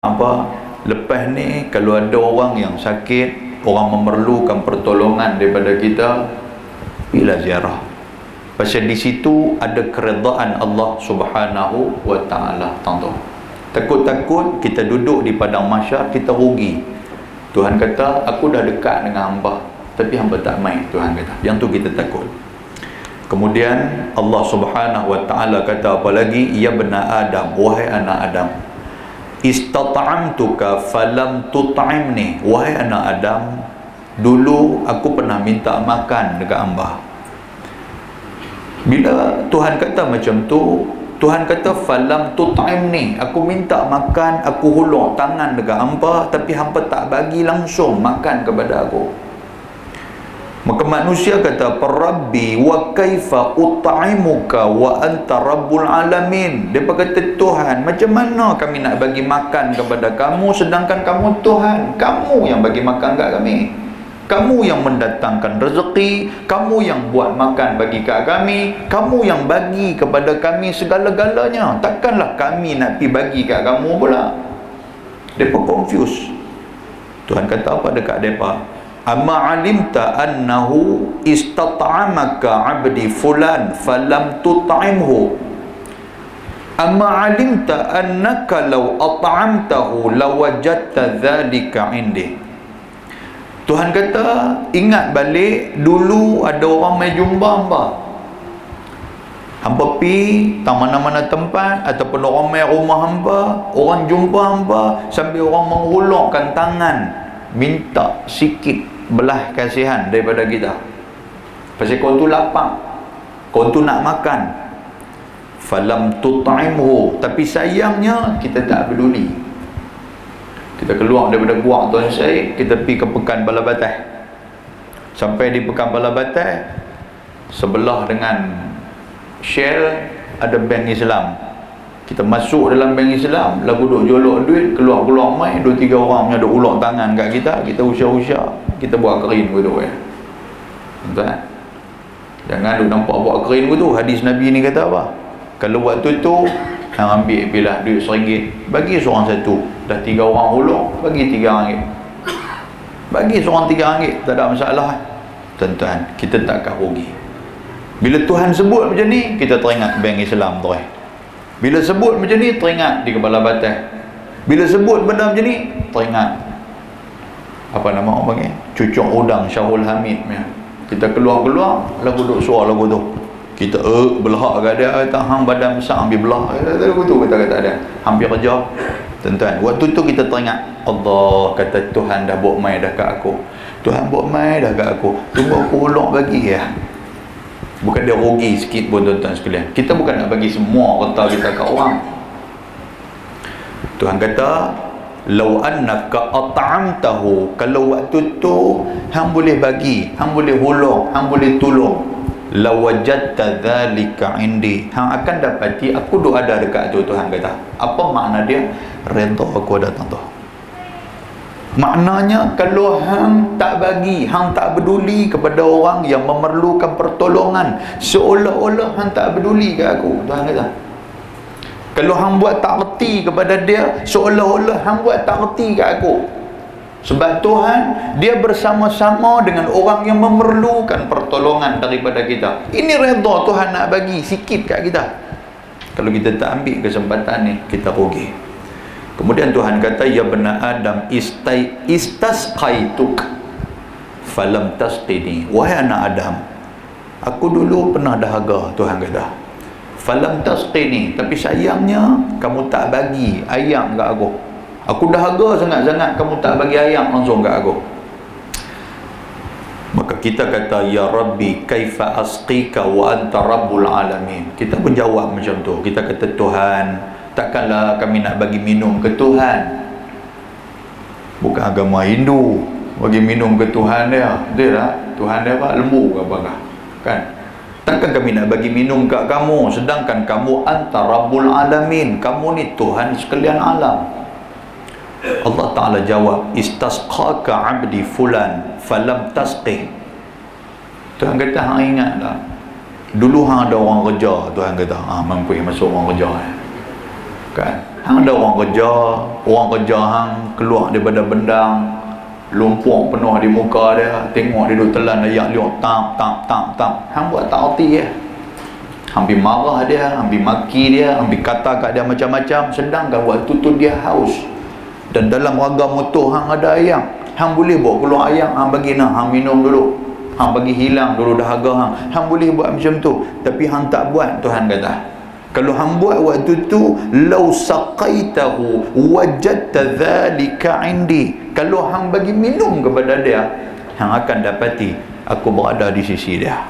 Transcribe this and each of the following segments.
Apa lepas ni kalau ada orang yang sakit, orang memerlukan pertolongan daripada kita, bila ziarah. Pasal di situ ada keredaan Allah Subhanahu wa taala. Tuan-tuan, takut-takut kita duduk di padang mahsyar kita rugi. Tuhan kata, aku dah dekat dengan hamba tapi hamba tak mai. Tuhan kata, yang tu kita takut. Kemudian Allah Subhanahu wa taala kata apa lagi? Ya bena Adam, wahai anak Adam, istata'amtuka falam tut'imni. Wahai anak Adam, dulu aku pernah minta makan dekat hamba. Bila Tuhan kata macam tu, Tuhan kata falam tut'imni, aku minta makan, aku hulur tangan dekat hamba, tapi hamba tak bagi langsung makan kepada aku. Maka manusia kata, Rabbi wa kaifa ut'imuka wa anta rabbul alamin. Dia kata, Tuhan, macam mana kami nak bagi makan kepada kamu sedangkan kamu Tuhan? Kamu yang bagi makan kat kami, kamu yang mendatangkan rezeki, kamu yang buat makan bagi kat kami, kamu yang bagi kepada kami segala-galanya. Takkanlah kami nak pergi bagi kat kamu pula. Mereka confused. Tuhan kata apa dekat mereka? Amma alimta annahu istat'amaka 'abdi fulan falam tut'imhu. Amma alimta annaka law at'amtahu lawajadta dhalika 'indi. Tuhan kata, ingat balik dulu ada orang mai jumpa hamba. Hamba pi tak mana-mana tempat ataupun orang mai rumah hamba, orang jumpa hamba sambil orang mengulurkan tangan minta sikit belah kasihan daripada kita. Pasal kau tu lapar, kau tu nak makan. Falam tut'imhu, tapi sayangnya kita tak peduli. Kita keluar daripada Guak Tuan Syed, kita pergi ke Pekan Balabatai. Sampai di Pekan Balabatai, sebelah dengan Shell ada bank Islam. Kita masuk dalam bank Islam, lagu duk jolok duit, keluar-keluar mai 2-3 orang punya duk ulur tangan kat kita, kita usah-usah, kita buat kerin begitu ya. Tuan, jangan duk nampak buat kerin begitu. Hadis Nabi ni kata apa? Kalau waktu tu hang ambil bilah duit RM1, bagi seorang satu. Dah 3 orang ulur, bagi RM3. Bagi seorang RM3, tak ada masalah. Tuan-tuan, kita takkan rugi. Bila Tuhan sebut macam ni, kita teringat bank Islam tu. Bila sebut macam ni, teringat di Kepala Batai. Bila sebut benda macam ni, teringat apa nama orang panggil, cucuk udang Syahul Hamid. Kita keluar-keluar, lagu duk suara lagu tu. Kita belahak kat dia, kata hang badan besar ambil belah. Lagu tu kata-kata dia. Hampir kerja. Tuan-tuan, waktu tu kita teringat, Allah kata Tuhan dah buat mai dah kat aku. Tuhan buat mai dah kat aku. Tunggu aku ulur bagi ya. Bukan dia rugi sikit pun tuan-tuan sekalian. Kita bukan nak bagi semua harta kita kat orang. Tuhan kata, lau annaka at'amtahu, kalau waktu tu hang boleh bagi, hang boleh hulur, hang boleh tolong, lawajadta dhalika indi, hang akan dapati aku duk ada dekat tu. Tuhan kata, apa makna dia? Redha aku ada tuan-tuan. Maknanya kalau hang tak bagi, hang tak peduli kepada orang yang memerlukan pertolongan, seolah-olah hang tak peduli ke aku. Tuhan kata, kalau hang buat tak reti kepada dia, seolah-olah hang buat tak reti ke aku. Sebab Tuhan, dia bersama-sama dengan orang yang memerlukan pertolongan daripada kita. Ini redha Tuhan nak bagi sikit kat kita. Kalau kita tak ambil kesempatan ni, kita rugi. Kemudian Tuhan kata, ya bena Adam istasqaituk falam tasqini. Wahai anak Adam, aku dulu pernah dahaga. Tuhan kata, falam tasqini, tapi sayangnya kamu tak bagi air kat aku. Aku dahaga sangat-sangat, kamu tak bagi air langsung kat aku. Maka kita kata, ya Rabbi kaifa asqika wa anta rabbul alamin. Kita pun jawab macam tu. Kita kata, Tuhan, takkanlah kami nak bagi minum ke Tuhan. Bukan agama Hindu bagi minum ke Tuhan dia. Dia lah Tuhan dia apa? Lembu ke apakah? Kan? Takkan kami nak bagi minum kat kamu sedangkan kamu anta rabbul alamin. Kamu ni Tuhan sekalian alam. Allah Ta'ala jawab, istasqaka 'abdi fulan falam tasqih. Tuhan kata, hang ingat tak? Dulu hang ada orang kerja. Tuhan kata, mampu masuk orang kerja kan? Hang ada orang kerja hang keluar daripada bendang, lumpur penuh di muka dia, tengok dia duduk telan ayat liuk tak. Hang buat tak erti ya. Hampir marah dia, hampir maki dia, hampir kata kat dia macam-macam, sedangkan waktu tu dia haus. Dan dalam ragam motor hang ada ayam. Hang boleh bawa keluar ayam, hang bagi nak, hang minum dulu. Hang bagi hilang dulu dahaga hang. Hang boleh buat macam tu, tapi hang tak buat. Tuhan kata, kalau hang buat waktu tu, law saqaitahu wajadta dhalika indi. Kalau hang bagi minum kepada dia, hang akan dapati aku berada di sisi dia.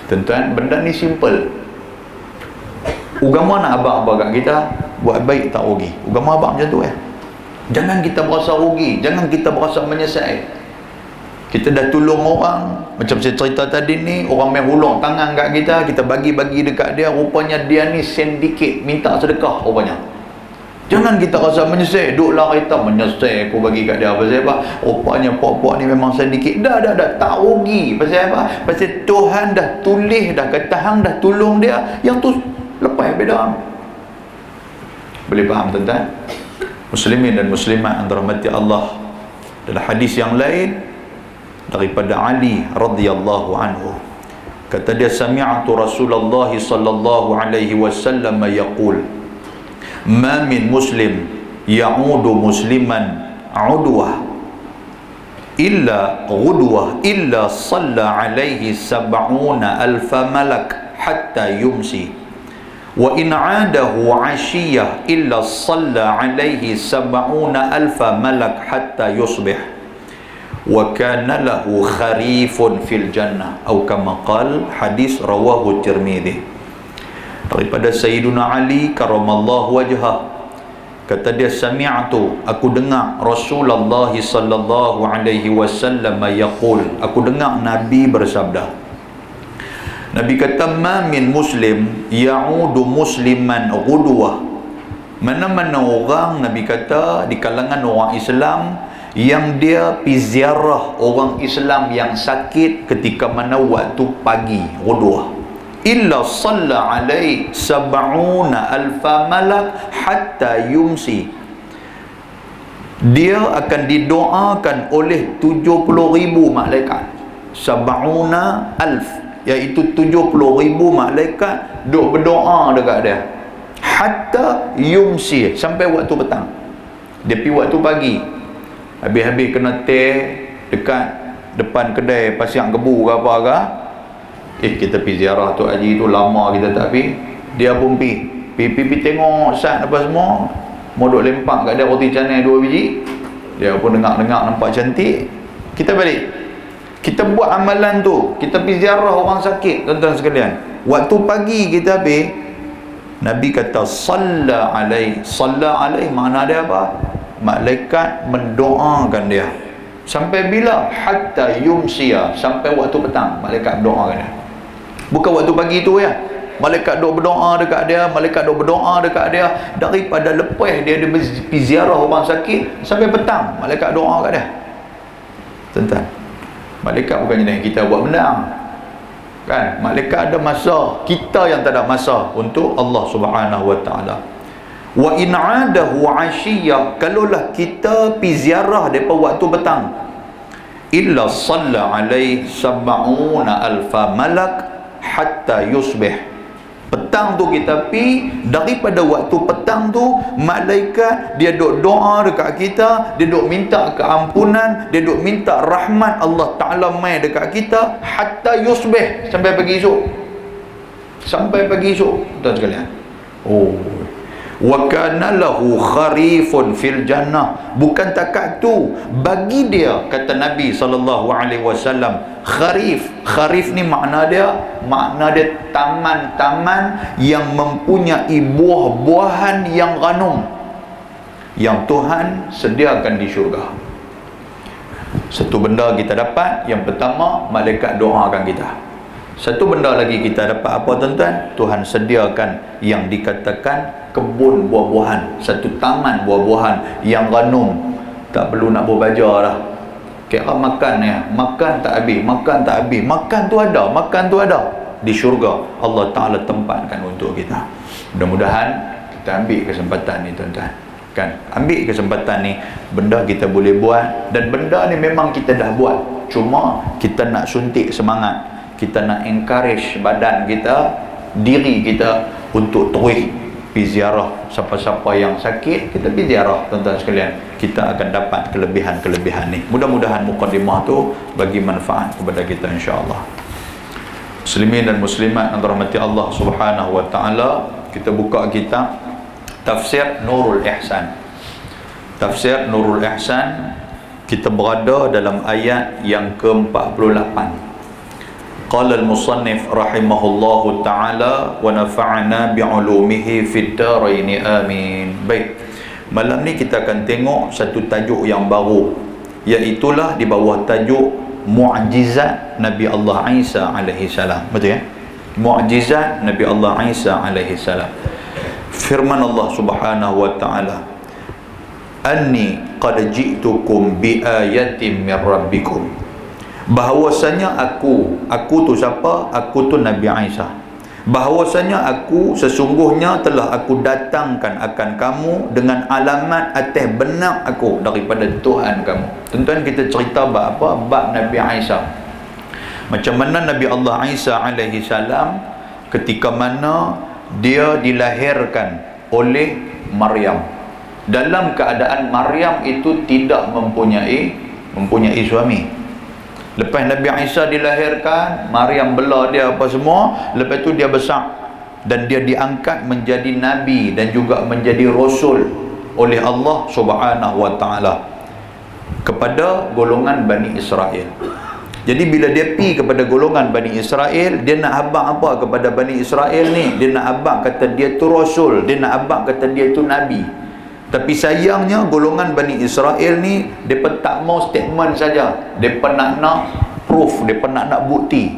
Tuan-tuan, benda ni simple. Agama nak abang apa kat kita? Buat baik tak rugi. Agama abang macam tu ya. Jangan kita berasa rugi, jangan kita berasa menyesal. Kita dah tolong orang, macam saya cerita tadi ni, orang main hulung tangan kat kita bagi-bagi dekat dia, rupanya dia ni sen dikit minta sedekah rupanya. Jangan kita rasa menyesal, duduklah kita menyesal aku bagi kat dia pasal apa? Rupanya puak-puak ni memang sen dikit. Dah tak rugi. Pasal apa? Pasal Tuhan dah tulis dah, kata hang dah tolong dia, yang tu lepas beda. Boleh faham tuan-tuan? Muslimin dan muslimat yang dirahmati Allah, dalam hadis yang lain daripada Ali radhiyallahu anhu, kata dia, sami'tu Rasulullah sallallahu alaihi wasallam yaqul, ma min muslim ya'udu musliman udwah illa salla alaihi sab'una alfa malak hatta yumsi, wa in 'adahu 'ashiyah illa salla alaihi sab'una alfa malak hatta yusbih, wa kana lahu kharifun fil jannah, atau kama qal. Hadis rawahu Tirmidzi. Daripada Sayyiduna Ali karamallahu wajhah, kata dia, sami'tu, aku dengar Rasulullah sallallahu alaihi wasallam yaqul, aku dengar Nabi bersabda. Nabi kata, ma min muslim ya'udu musliman ghudwah. Mana-mana orang, Nabi kata, di kalangan orang Islam yang dia pi ziarah orang Islam yang sakit ketika mana waktu pagi, ghudwah, illa salla alaihi sab'una alfa malak hatta yumsi, dia akan didoakan oleh 70,000 malaikat. Sab'una alf, iaitu 70,000 malaikat duk berdoa dekat dia hatta yumsi, sampai waktu petang. Dia pi waktu pagi, habis-habis kena teh dekat depan kedai pasiang kebu ke apa ke, kita pergi ziarah Tok Haji tu, lama kita tak pergi. Dia pun pergi tengok sat apa semua, mau duk lempak kat dia roti canai 2 biji. Dia pun dengar nampak cantik. Kita balik, kita buat amalan tu, kita pergi ziarah orang sakit. Tuan-tuan sekalian, waktu pagi kita pergi, Nabi kata salla alaihi, makna dia apa? Malaikat mendoakan dia sampai bila? Hatta yumsiya, sampai waktu petang malaikat berdoakan dia. Bukan waktu pagi tu ya, malaikat duk berdoa dekat dia, daripada lepas dia pergi ziarah orang sakit sampai petang malaikat doa kat dia. Tuan-tuan, malaikat bukan jenis kita buat benda kan. Malaikat ada masa, kita yang tak ada masa untuk Allah Subhanahu wa taala. Wa in 'adahu 'ashiyah, kalaulah kita pi ziarah depa waktu petang, illa salla alaihi sab'una alfa malak hatta yusbih. Petang tu kita pi, daripada waktu petang tu malaikat dia duk doa dekat kita, dia duk minta keampunan, dia duk minta rahmat Allah Taala mai dekat kita hatta yusbih, sampai pagi esok. Tuan sekalian, wa kana lahu kharifun fil jannah. Bukan takat tu, bagi dia, kata Nabi sallallahu alaihi wasallam, kharif ni makna dia taman-taman yang mempunyai buah-buahan yang ghanum, yang Tuhan sediakan di syurga. Satu benda kita dapat, yang pertama, malaikat doakan kita. Satu benda lagi kita dapat apa tuan-tuan? Tuhan sediakan yang dikatakan kebun buah-buahan, satu taman buah-buahan yang ghanum. Tak perlu nak berbaja dah. Kira makan ya, makan tak habis, makan tu ada di syurga. Allah Ta'ala tempatkan untuk kita. Mudah-mudahan kita Kita ambil kesempatan ni tuan-tuan, kan? Ambil kesempatan ni, benda kita boleh buat, dan benda ni memang kita dah buat, cuma kita nak suntik semangat, kita nak encourage badan kita, diri kita untuk terus pergi ziarah. Siapa-siapa yang sakit, kita pergi ziarah, tuan-tuan sekalian. Kita akan dapat kelebihan-kelebihan ni. Mudah-mudahan mukadimah tu bagi manfaat kepada kita, insya-Allah. Muslimin dan muslimat yang dirahmati Allah Subhanahu wa taala, kita buka kitab Tafsir Nurul Ihsan. Tafsir Nurul Ihsan, kita berada dalam ayat yang ke-48. Qala al-musannif rahimahullahu ta'ala wa nafa'ana bi'ulumihi fid dharain amin. Baik, malam ni kita akan tengok satu tajuk yang baru, iaitulah di bawah tajuk Mu'jizat Nabi Allah Isa alaihi salam. Betul ya? Mu'jizat Nabi Allah Isa alaihi salam. Firman Allah Subhanahu wa ta'ala, anni qad ji'tukum bi ayatin min rabbikum. Bahawasanya aku tu siapa? Aku tu Nabi Isa. Bahawasanya aku sesungguhnya telah aku datangkan akan kamu dengan alamat atas benak aku daripada Tuhan kamu. Tuan-tuan, kita cerita bab apa? Bab Nabi Isa. Macam mana Nabi Allah Isa alaihi salam ketika mana dia dilahirkan oleh Maryam, dalam keadaan Maryam itu tidak mempunyai suami. Lepas Nabi Isa dilahirkan, Maryam bela dia apa semua, lepas tu dia besar dan dia diangkat menjadi nabi dan juga menjadi rasul oleh Allah Subhanahu wa taala kepada golongan Bani Israel. Jadi bila dia pergi kepada golongan Bani Israel, dia nak habaq apa kepada Bani Israel ni? Dia nak habaq kata dia tu rasul, dia nak habaq kata dia tu nabi. Tapi sayangnya golongan Bani Israel ni, mereka tak mau statement saja, mereka nak proof, mereka nak bukti.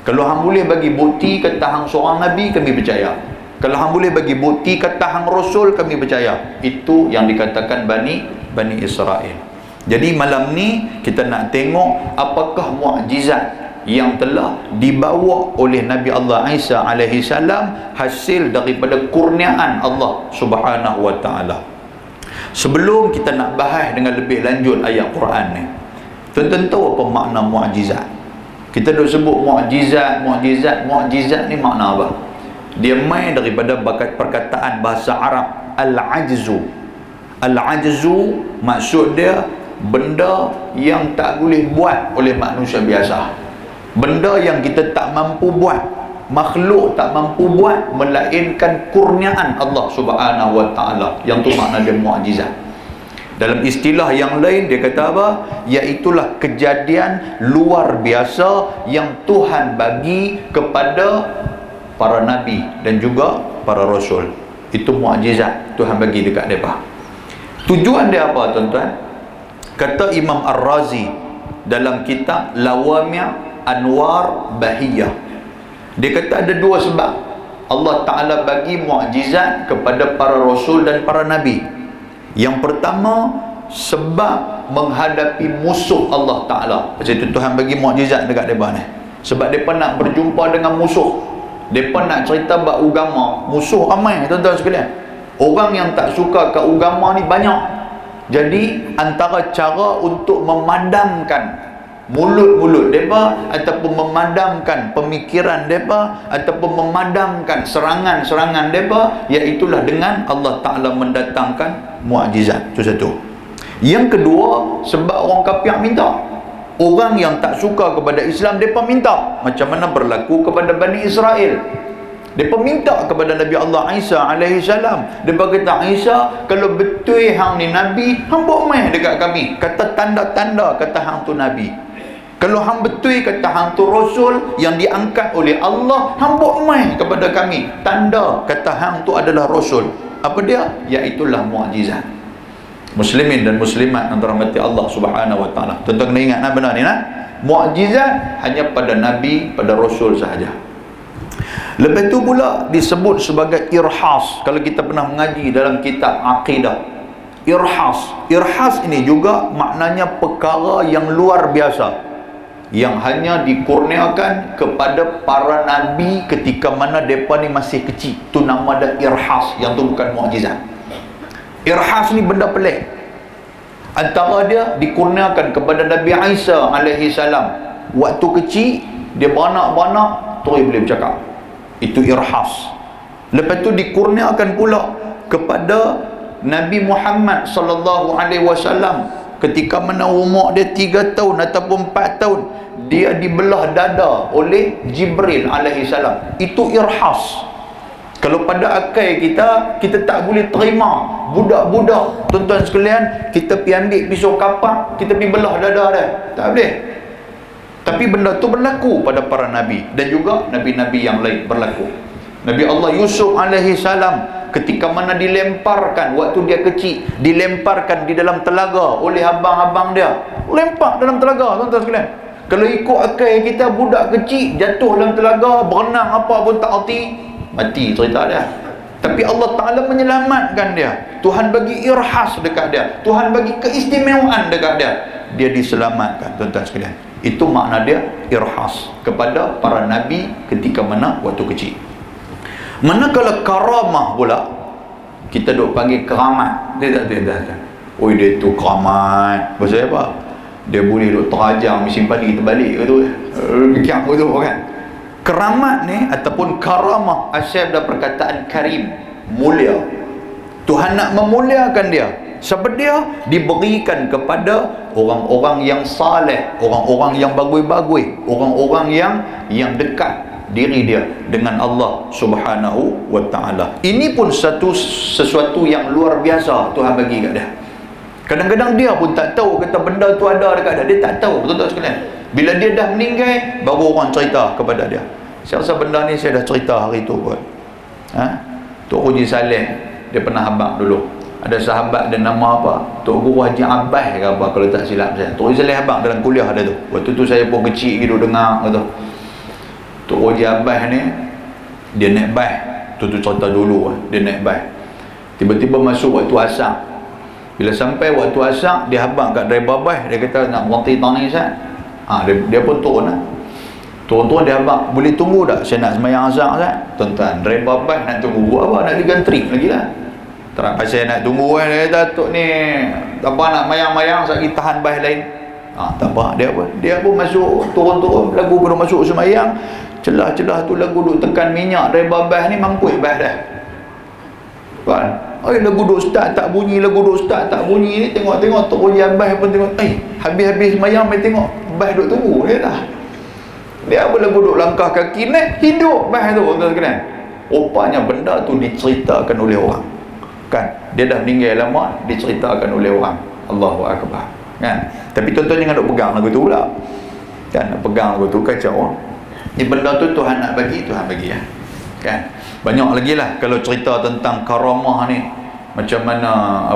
Kalau hang boleh bagi bukti kata hang seorang nabi, kami percaya. Kalau hang boleh bagi bukti kata hang rasul, kami percaya. Itu yang dikatakan Bani Israel. Jadi malam ni kita nak tengok apakah mukjizat yang telah dibawa oleh Nabi Allah Isa alaihi salam, hasil daripada kurniaan Allah Subhanahu wa taala. Sebelum kita nak bahas dengan lebih lanjut ayat Quran ni, tuan-tuan tahu apa makna mukjizat? Kita duk sebut mukjizat ni makna apa? Dia main daripada perkataan bahasa Arab al-ajzu. Al-ajzu maksud dia benda yang tak boleh buat oleh manusia biasa, benda yang kita tak mampu buat, makhluk tak mampu buat, melainkan kurniaan Allah Subhanahu wa taala. Yang tu makna dia mukjizat. Dalam istilah yang lain dia kata apa? Iaitulah kejadian luar biasa yang Tuhan bagi kepada para nabi dan juga para rasul. Itu mukjizat Tuhan bagi dekat mereka. Tujuan dia apa, tuan-tuan? Kata Imam Ar-Razi dalam kitab Lawami' Anwar Bahiyah, dia kata ada dua sebab Allah Ta'ala bagi mukjizat kepada para rasul dan para nabi. Yang pertama, sebab menghadapi musuh Allah Ta'ala. Sebab itu Tuhan bagi mukjizat dekat mereka ni, sebab mereka nak berjumpa dengan musuh. Mereka nak cerita bab agama, musuh ramai, tuan-tuan sekalian. Orang yang tak suka ke agama ni banyak. Jadi antara cara untuk memadamkan mulut-mulut mereka, ataupun memadamkan pemikiran mereka, ataupun memadamkan serangan-serangan mereka, iaitulah dengan Allah Ta'ala mendatangkan mukjizat. Itu satu. Yang kedua, sebab orang kafir minta. Orang yang tak suka kepada Islam, mereka minta. Macam mana berlaku kepada Bani Israel. Mereka minta kepada Nabi Allah Isa alaihi salam. Mereka kata, Isa, kalau betul hang ni nabi, hang buat mai dekat kami. Kata tanda-tanda kata hang tu nabi. Kalau hang betul kata hang tu rasul yang diangkat oleh Allah, hang buat mai kepada kami. Tanda kata hang tu adalah rasul. Apa dia? Iaitulah mukjizat. Muslimin dan muslimat yang dirahmati Allah Subhanahu wa taala. Tuan-tuan kena ingat benar ni nah. Mukjizat hanya pada nabi, pada rasul sahaja. Lepas tu pula disebut sebagai irhas. Kalau kita pernah mengaji dalam kitab akidah, irhas ini juga maknanya perkara yang luar biasa, yang hanya dikurniakan kepada para nabi ketika mana mereka ni masih kecil. Tu nama dia irhas, yang tu bukan mukjizat. Irhas ni benda pelik. Antara dia dikurniakan kepada Nabi Isa alaihi salam. Waktu kecil dia beranak-beranak terus boleh bercakap. Itu irhas. Lepas tu dikurniakan pula kepada Nabi Muhammad sallallahu alaihi wasallam ketika mana umur dia 3 tahun ataupun 4 tahun, dia dibelah dada oleh Jibril alaihi salam. Itu irhas. Kalau pada akal kita tak boleh terima budak-budak, tuan-tuan sekalian, kita pergi ambil pisau kapak, kita pergi belah dada dia. Tak boleh. Tapi benda tu berlaku pada para nabi dan juga nabi-nabi yang lain berlaku. Nabi Allah Yusuf alaihi salam ketika mana dilemparkan waktu dia kecil, dilemparkan di dalam telaga oleh abang-abang dia. Lempar dalam telaga, tuan-tuan sekalian. Kalau ikut akal kita, budak kecil jatuh dalam telaga, berenang apa pun tak erti, mati cerita dia. Tapi Allah Ta'ala menyelamatkan dia. Tuhan bagi irhas dekat dia, Tuhan bagi keistimewaan dekat dia, dia diselamatkan, tuan-tuan sekalian. Itu makna dia irhas kepada para nabi ketika mana waktu kecil. Manakala karamah pula, kita duk panggil keramat. Dia tak. Oi, dia tu keramat. Pasal apa? Dia boleh duk terajang mesin padi kita balik ke tu. Kiam tu kan. Keramat ni ataupun karamah asal dari perkataan karim, mulia. Tuhan nak memuliakan dia. Sebab dia diberikan kepada orang-orang yang saleh, orang-orang yang bagui-bagui, orang-orang yang dekat diri dia dengan Allah Subhanahu wa ta'ala. Ini pun sesuatu yang luar biasa Tuhan bagi kat dia. Kadang-kadang dia pun tak tahu kata benda tu ada dekat dia. Dia tak tahu, betul-betul sekalian. Bila dia dah meninggal, baru orang cerita kepada dia. Saya rasa benda ni saya dah cerita hari tu pun. Tok Haji Saleh, dia pernah habaq dulu. Ada sahabat dia nama apa? Tok Guru Haji Abbas ke apa, kalau tak silap saya. Tok Haji Saleh habaq dalam kuliah dia tu. Waktu tu saya pun kecil gitu dengar gitu. Tok Haji Abbas ni dia naik bas. Tu cerita dulu dia naik bas. Tiba-tiba masuk waktu asar. Bila sampai waktu asar, dia habaq kat driver bas, dia kata nak berhenti tani Ustaz. Dia pun turun lah. Turun-turun dia habaq, boleh tunggu tak saya nak sembahyang asar Ustaz? Tuan-tuan, driver bas nak tunggu buat apa? Nak digantri lagi lah. Terang pasal nak tunggu dia kata Tok ni tak apa nak mayang-mayang sekali tahan bas lain. Tak apa, dia pun masuk, turun-turun lagu belum masuk sembahyang, celah-celah tu lagu duk tekan minyak driver bas ni mampus bas dah kan. Lagu duk start tak bunyi, lagu duk start tak bunyi ni, tengok-tengok Tok Haji Abbas pun tengok, habis-habis sembahyang mai tengok bas duk tunggu dia dah. Dia apa lagu duk langkah kaki naik hidup bas tu, tuan-tuan sekalian. Rupanya benda tu diceritakan oleh orang. Kan, dia dah meninggal lama, diceritakan oleh orang. Allahu Akbar. Kan? Tapi tuan-tuan jangan nak pegang lagu tu pula. Kan, nak pegang lagu tu kacau. Ni benda tu Tuhan nak bagi, Tuhan bagi ya. Kan? Banyak lagi lah kalau cerita tentang karamah ni. Macam mana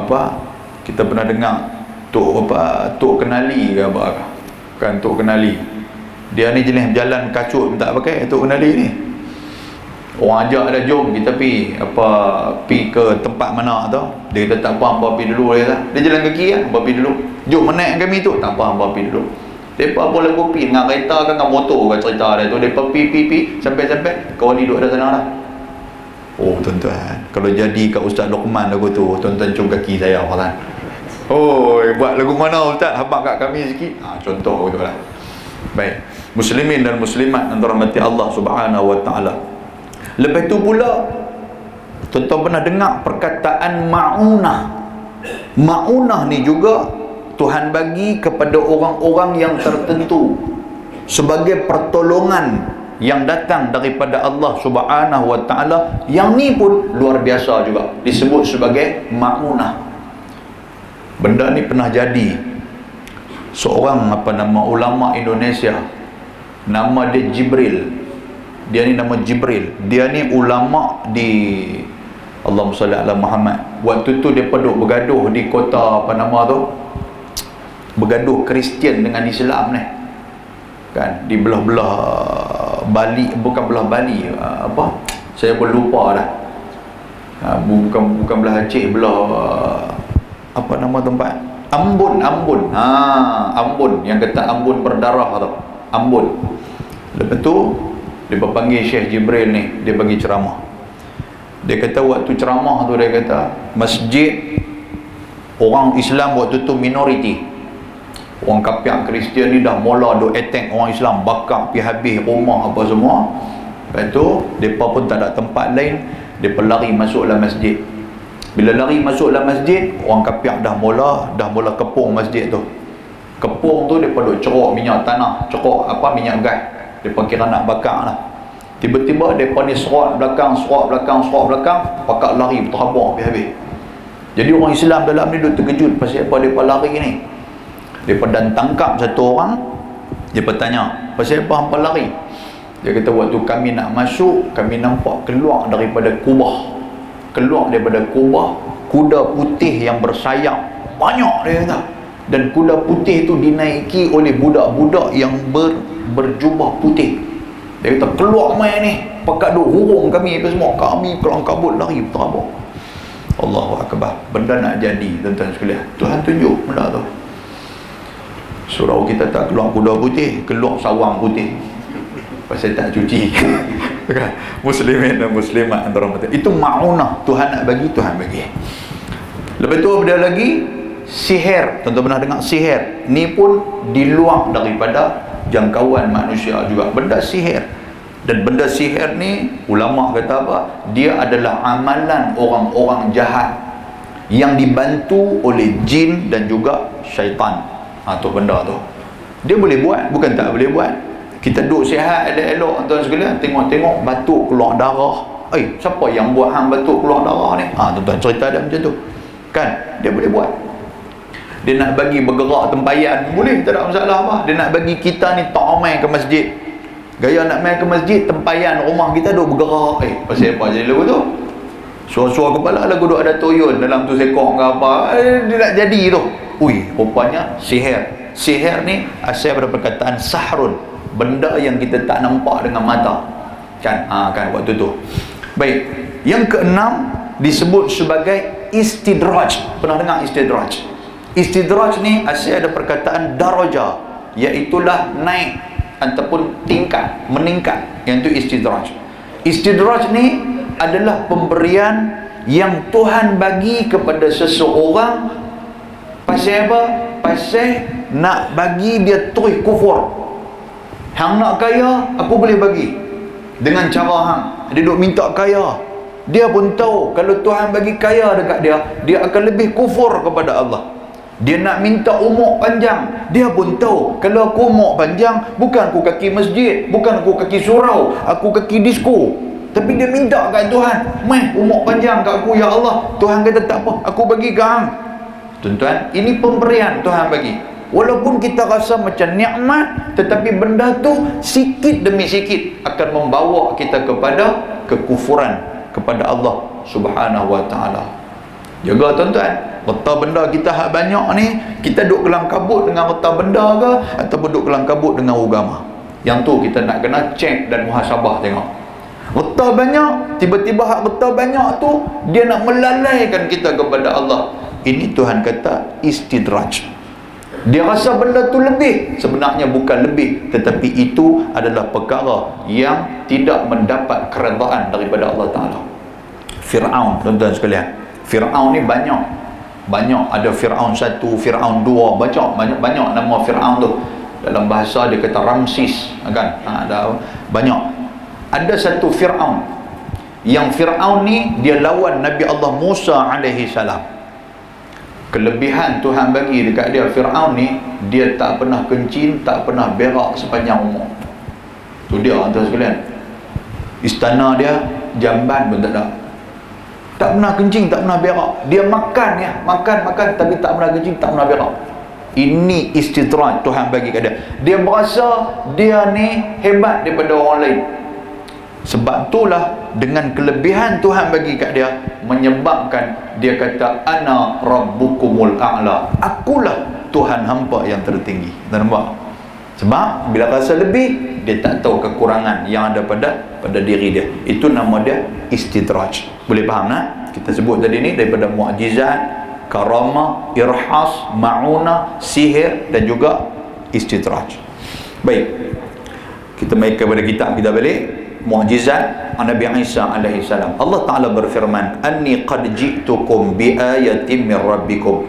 kita pernah dengar Tok Kenali ke apa kan, Tok Kenali. Dia ni jenis berjalan kacut tak pakai Tok Kenali ni. Orang ajak ada jom kita pergi ke tempat mana tu. Dia kata tak apa, hangpa pergi dulu dia. Dia jalan kaki kan, hangpa pergi dulu. Jom menaik kami tu, tak apa, hangpa pergi dulu. Depa boleh pergi dengan kereta kan, dengan motor kan cerita dia tu. Depa pergi sampai kawan ni duduk ada sana dah. Oh tuan-tuan, kalau jadi kat Ustaz Luqman lagu tu, tuan-tuan cium kaki saya kan. Oh, buat lagu mana Ustaz? Habaq kat kami sikit. Contoh betul lah. Baik, muslimin dan muslimat yang dirahmati Allah Subhanahu wa taala. Lepas tu pula, tuan-tuan pernah dengar perkataan ma'unah. Ma'unah ni juga Tuhan bagi kepada orang-orang yang tertentu sebagai pertolongan yang datang daripada Allah Subhanahu wa taala. Yang ni pun luar biasa juga, disebut sebagai ma'unah. Benda ni pernah jadi. Seorang ulama Indonesia, nama dia Jibril. Dia ni nama Jibril. Dia ni ulama di Allahumma salli ala Muhammad. Waktu tu dia duduk bergaduh di kota bergaduh Kristian dengan Islam ni. Kan, di belah-belah Bali, bukan belah Bali, saya pun lupa dah. Bukan belah Aceh, belah apa nama tempat? Ambon. Ambon yang kata Ambon berdarah tu. Ambon. Lepas tu dia panggil Syekh Jibril ni, dia bagi ceramah. Dia kata waktu ceramah tu, dia kata masjid orang Islam waktu tu minoriti. Orang kafir Kristian ni dah mula duk attack orang Islam, bakar pergi habis rumah apa semua. Lepas tu mereka pun tak ada tempat lain, mereka lari masuk dalam masjid. Bila lari masuk dalam masjid, orang kafir dah mula kepung masjid tu. Kepung tu mereka duk ceruk minyak tanah, ceruk minyak gas. Mereka kira nak bakar lah. Tiba-tiba mereka ni serot belakang, pakak lari terhabak habis-habis. Jadi orang Islam dalam ni duk terkejut pasal apa mereka lari ni. Mereka dan tangkap satu orang, dia bertanya, pasal apa hampa lari? Dia kata waktu kami nak masuk, kami nampak keluar daripada kubah, kuda putih yang bersayap banyak, dia kata. Dan kuda putih tu dinaiki oleh budak-budak yang berjubah putih. Dia kata keluar main ni, pakat duk hurung kami apa semua. Kami kelang kabut lari terabak. Allahu Akbar. Benda nak jadi, tuan-tuan sekalian. Tuhan tunjuk benda tu. Surau kita tak keluar kuda putih, keluar sawang putih. Pasal tak cuci. Muslimin dan muslimat antara mata. Itu ma'unah. Tuhan nak bagi, Tuhan bagi. Lepas tu ada lagi sihir. Tuan-tuan pernah dengar sihir? Ni pun di luar daripada jangkauan manusia juga. Benda sihir. Dan benda sihir ni, ulama kata apa? Dia adalah amalan orang-orang jahat yang dibantu oleh jin dan juga syaitan. Tu benda tu dia boleh buat, bukan tak boleh buat. Kita duduk sihat elok-elok, tuan sekalian, tengok-tengok batuk keluar darah. Siapa yang buat hang batuk keluar darah ni? Tuan-tuan cerita dia macam tu kan. Dia boleh buat. Dia nak bagi bergerak tempayan, boleh, tak ada masalah apa. Dia nak bagi kita ni tak main ke masjid. Gaya nak main ke masjid, tempayan rumah kita duk bergerak. Pasal apa jadi lagu tu? Suara-suara kepala lagu duk ada toyol dalam tu sekok ke apa. Dia nak jadi tu. Rupanya sihir. Sihir ni asal daripada perkataan sahrun, benda yang kita tak nampak dengan mata. Kan? Kan waktu tu. Baik. Yang keenam disebut sebagai istidraj. Pernah dengar istidraj? Istidraj ni asal ada perkataan daraja, iaitulah naik ataupun tingkat, meningkat. Yang tu istidraj. Istidraj ni adalah pemberian yang Tuhan bagi kepada seseorang. Pasal apa? Pasal nak bagi dia terus kufur. Hang nak kaya, aku boleh bagi dengan cara hang. Dia duk minta kaya, dia pun tahu kalau Tuhan bagi kaya dekat dia, dia akan lebih kufur kepada Allah. Dia nak minta umur panjang, dia pun tahu kalau aku umur panjang, bukan aku kaki masjid, bukan aku kaki surau, aku kaki disko. Tapi dia minta kat Tuhan, umur panjang kat aku ya Allah. Tuhan kata tak apa, aku bagi ke hang. Tuan-tuan, ini pemberian Tuhan bagi. Walaupun kita rasa macam nikmat, tetapi benda tu sikit demi sikit akan membawa kita kepada kekufuran kepada Allah Subhanahu wa ta'ala. Jaga tuan-tuan, harta benda kita hak banyak ni, kita duk kelang kabut dengan harta benda ke ataupun duk kelang kabut dengan agama. Yang tu kita nak kena cek dan muhasabah tengok. Harta banyak, tiba-tiba hak harta banyak tu dia nak melalaikan kita kepada Allah. Ini Tuhan kata istidraj. Dia rasa benda tu lebih, sebenarnya bukan lebih, tetapi itu adalah perkara yang tidak mendapat keredaan daripada Allah Ta'ala. Fir'aun, tuan-tuan sekalian, Fir'aun ni banyak, ada Fir'aun 1, Fir'aun 2, banyak nama Fir'aun tu. Dalam bahasa dia kata Ramsis, kan? Ada banyak. Ada satu Fir'aun, yang Fir'aun ni dia lawan Nabi Allah Musa alaihi salam. Kelebihan Tuhan bagi dekat dia, Fir'aun ni, dia tak pernah kencing, tak pernah berak sepanjang umur. Tu dia, tuan sekalian. Istana dia jamban pun tak ada. Tak pernah kencing, tak pernah berak. Dia makan ya, makan tapi tak pernah kencing, tak pernah berak. Ini istidraj Tuhan bagi kat dia. Dia berasa dia ni hebat daripada orang lain. Sebab itulah dengan kelebihan Tuhan bagi kat dia, menyebabkan dia kata ana rabbukumul a'la. Akulah Tuhan hampa yang tertinggi. Dan nampak? Sebab bila rasa lebih, dia tak tahu kekurangan yang ada pada diri dia. Itu nama dia istidraj. Boleh faham tak? Kita sebut tadi ni daripada mukjizat, karamah, irhas, ma'unah, sihir dan juga istidraj. Baik, kita mai kepada kitab kita balik. Mukjizat Nabi Isa alaihi salam. Allah Taala berfirman, "Anni qad ji'tukum bi ayatin min rabbikum."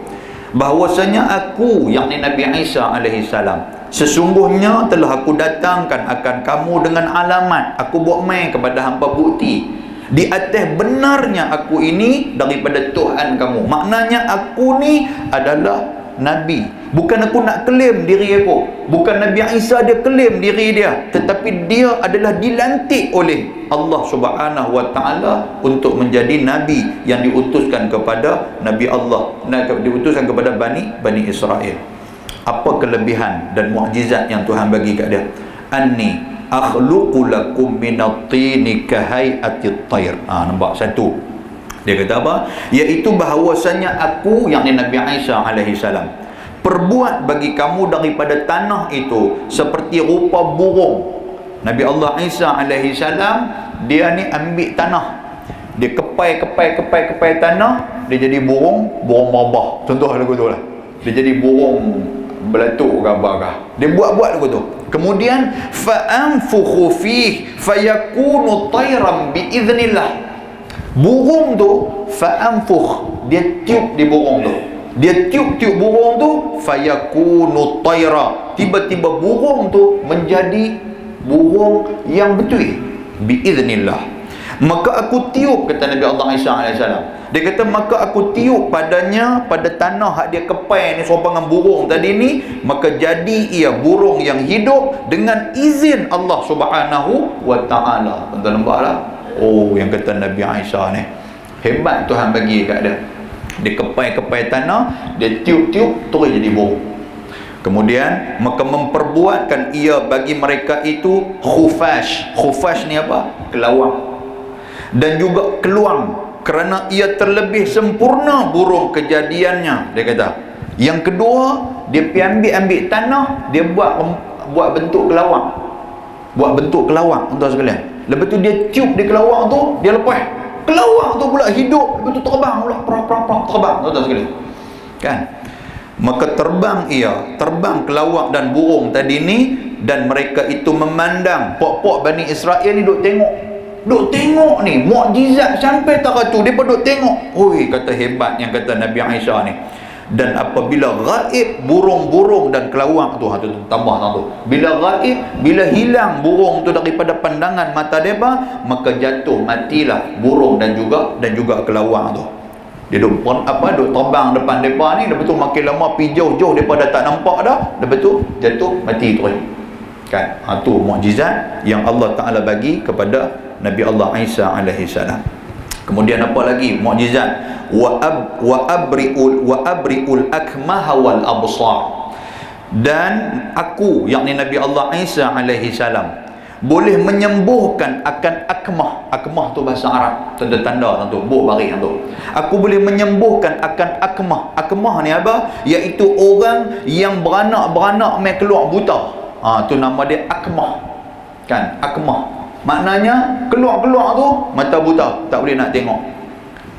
Bahwasanya aku, yakni Nabi Isa alaihi salam, sesungguhnya telah aku datangkan akan kamu dengan alamat. Aku buat main kepada hamba bukti di atas benarnya aku ini daripada Tuhan kamu. Maknanya aku ni adalah Nabi. Bukan aku nak claim diri aku. Bukan Nabi Isa dia claim diri dia, tetapi dia adalah dilantik oleh Allah Subhanahu wa taala untuk menjadi nabi yang diutuskan kepada Nabi Allah, diutuskan kepada Bani Israel. Apa kelebihan dan mukjizat yang Tuhan bagi kat dia? Anni akhluqu lakum minat tini kahai'atit tayr. Nampak satu. Dia kata apa? Iaitu bahawasanya aku, yang Nabi Isa alaihi salam, perbuat bagi kamu daripada tanah itu seperti rupa burung. Nabi Allah Isa alaihi salam, dia ni ambil tanah, dia kepai tanah, dia jadi burung mabah. Contoh lagu tu lah. Dia jadi burung belatuk ke apa kah. Dia buat lagu tu. Kemudian fa anfukhu fih fayakunu tayran bi idznillah. Burung tu fa'anfukh, dia tiup di burung tu, dia tiup burung tu, fayakunu tayra, tiba-tiba burung tu menjadi burung yang betul biiznillah. Maka aku tiup, kata Nabi Allah Isa AS, dia kata maka aku tiup padanya, pada tanah hak dia kepai ni serupa dengan burung tadi ni, maka jadi ia burung yang hidup dengan izin Allah Subhanahu wa ta'ala. Tuan-tuan nampak lah. Oh, yang kata Nabi Isa ni hebat, Tuhan bagi kat dia. Dia kepai tanah, dia tiup-tiup, terus jadi burung. Kemudian maka memperbuatkan ia bagi mereka itu khufash. Khufash ni apa? Kelawang. Dan juga keluang, kerana ia terlebih sempurna burung kejadiannya, dia kata. Yang kedua, dia pergi ambil tanah, dia buat bentuk kelawang. Buat bentuk kelawang, tuan sekalian. Lepas tu dia tiup di kelawang tu, dia lepas. Kelawang tu pula hidup, lepas tu terbang pula, terbang, tuan sekalian. Kan? Maka terbang kelawang dan burung tadi ni, dan mereka itu memandang. Pok-pok Bani Israel ni duk tengok ni, mukjizat sampai tak tu, dia pun duk tengok. Oi, kata hebat yang kata Nabi Isa ni. Dan apabila gaib burung-burung dan kelawang tu, tambah tu, bila gaib, bila hilang burung tu daripada pandangan mata mereka, maka jatuh matilah burung dan juga kelawang tu. Dia duk terbang depan mereka ni, lepas tu makin lama pergi jauh-jauh daripada tak nampak dah, lepas tu jatuh mati terus. Kan? Tu mukjizat yang Allah Taala bagi kepada Nabi Allah Isa alaihi salam. Kemudian apa lagi mukjizat? Wa abriul akmaha wal absar. Dan aku, yakni Nabi Allah Isa alaihi salam, boleh menyembuhkan akan akmah. Akmah tu bahasa Arab, tanda-tanda tu, buh baris tu. Aku boleh menyembuhkan akan akmah. Akmah ni apa? Iaitu orang yang beranak mai keluar buta. Tu nama dia akmah. Kan? Akmah. Maknanya keluar tu mata buta, tak boleh nak tengok.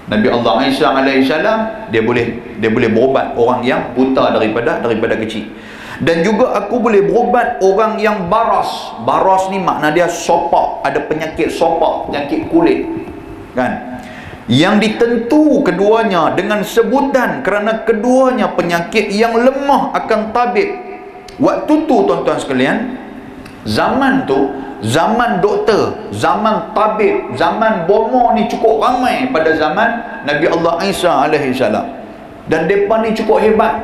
Nabi Allah Isa alaihi salam, dia boleh berubat orang yang buta daripada kecil. Dan juga aku boleh berubat orang yang baras. Baras ni makna dia sopak, ada penyakit sopak, penyakit kulit. Kan? Yang ditentu keduanya dengan sebutan kerana keduanya penyakit yang lemah akan tabib. Waktu tu tuan-tuan sekalian, zaman tu, zaman doktor, zaman tabib, zaman bomo ni cukup ramai pada zaman Nabi Allah Isa alaihi salam. Dan mereka ni cukup hebat.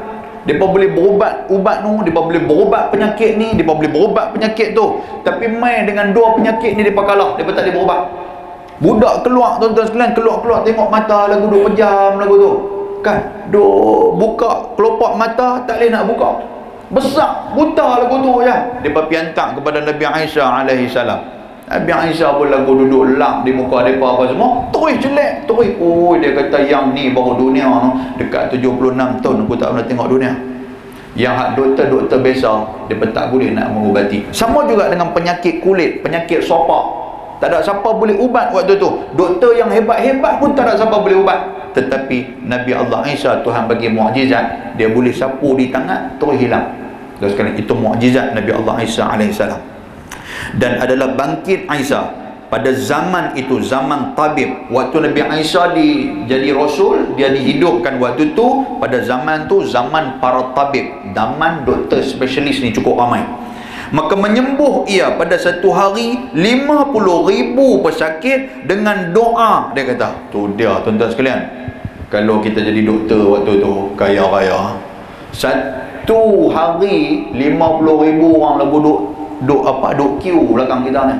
Mereka boleh berubat tu, mereka boleh berubat penyakit ni, mereka boleh berubat penyakit tu. Tapi main dengan dua penyakit ni mereka kalah, mereka tak boleh berubat. Budak keluar, tuan-tuan sekalian, keluar tengok mata lagu duk pejam lagu tu. Kan? Duk buka kelopak mata, tak boleh nak buka. Besar, buta lagu tu je. Mereka pergi hantar kepada Nabi Isa alaihi salam. Nabi Isa pun lagu duduk lap di muka mereka apa semua, terus jelek, terus. Oh, dia kata yang ni baru dunia no. Dekat 76 tahun aku tak pernah tengok dunia. Yang hak doktor biasa, dia tak boleh nak mengubati. Sama juga dengan penyakit kulit, penyakit sopak. Tak ada siapa boleh ubat waktu tu. Doktor yang hebat-hebat pun tak ada siapa boleh ubat. Tetapi Nabi Allah Isa, Tuhan bagi mukjizat, dia boleh sapu di tangan terus hilang. Dan sekalian, itu mukjizat Nabi Allah Isa alaihissalam. Dan adalah bangkit Isa pada zaman itu, zaman tabib. Waktu Nabi Isa jadi rasul, dia dihidupkan waktu tu. Pada zaman tu zaman para tabib, zaman doktor spesialis ni cukup ramai. Maka menyembuh ia pada satu hari 50,000 pesakit dengan doa. Dia kata, tu dia tuan-tuan sekalian, kalau kita jadi doktor waktu tu, kaya-kaya, satu hari 50,000 orang lagu duk queue belakang kita ni.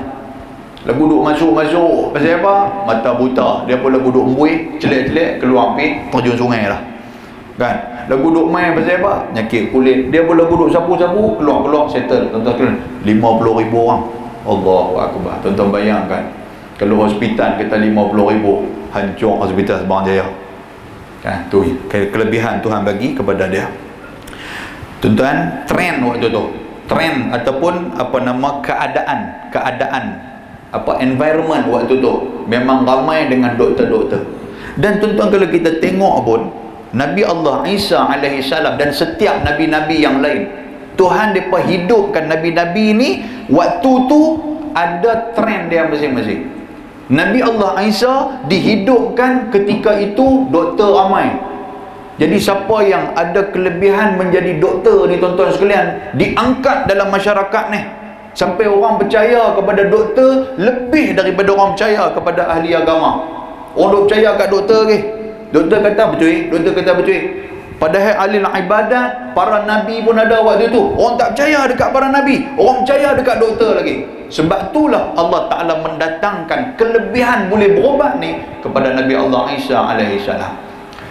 Lagu duk masuk. Pasal apa? Mata buta. Dia pun lagu duk embuih, celek-celek, keluar pergi terjun sungai lah. Kan? Lagu duk main pasal apa? Nyakit kulit. Dia pun lagu duk sapu-sapu, keluar settle. Tuan-tuan, 50,000 orang. Allahu akbar. Tuan-tuan bayangkan, kalau hospital kita 50,000, hancur hospital Sabang Jaya. Kan? Tu kelebihan Tuhan bagi kepada dia. Tuan-tuan, trend waktu tu, trend ataupun keadaan environment waktu tu memang ramai dengan doktor-doktor. Dan tuan-tuan, kalau kita tengok pun Nabi Allah Isa alaihi salam dan setiap nabi-nabi yang lain, Tuhan depa hidupkan nabi-nabi ni waktu tu ada trend dia masing-masing. Nabi Allah Isa dihidupkan ketika itu doktor ramai. Jadi siapa yang ada kelebihan menjadi doktor ni tuan-tuan sekalian, diangkat dalam masyarakat ni, sampai orang percaya kepada doktor lebih daripada orang percaya kepada ahli agama. Orang duk percaya kat doktor ke? Doktor kata betul. Padahal ahli ibadat, para nabi pun ada waktu tu. Orang tak percaya dekat para nabi, orang percaya dekat doktor lagi. Sebab itulah Allah Ta'ala mendatangkan kelebihan boleh berubat ni kepada Nabi Allah Isa alaihi salam.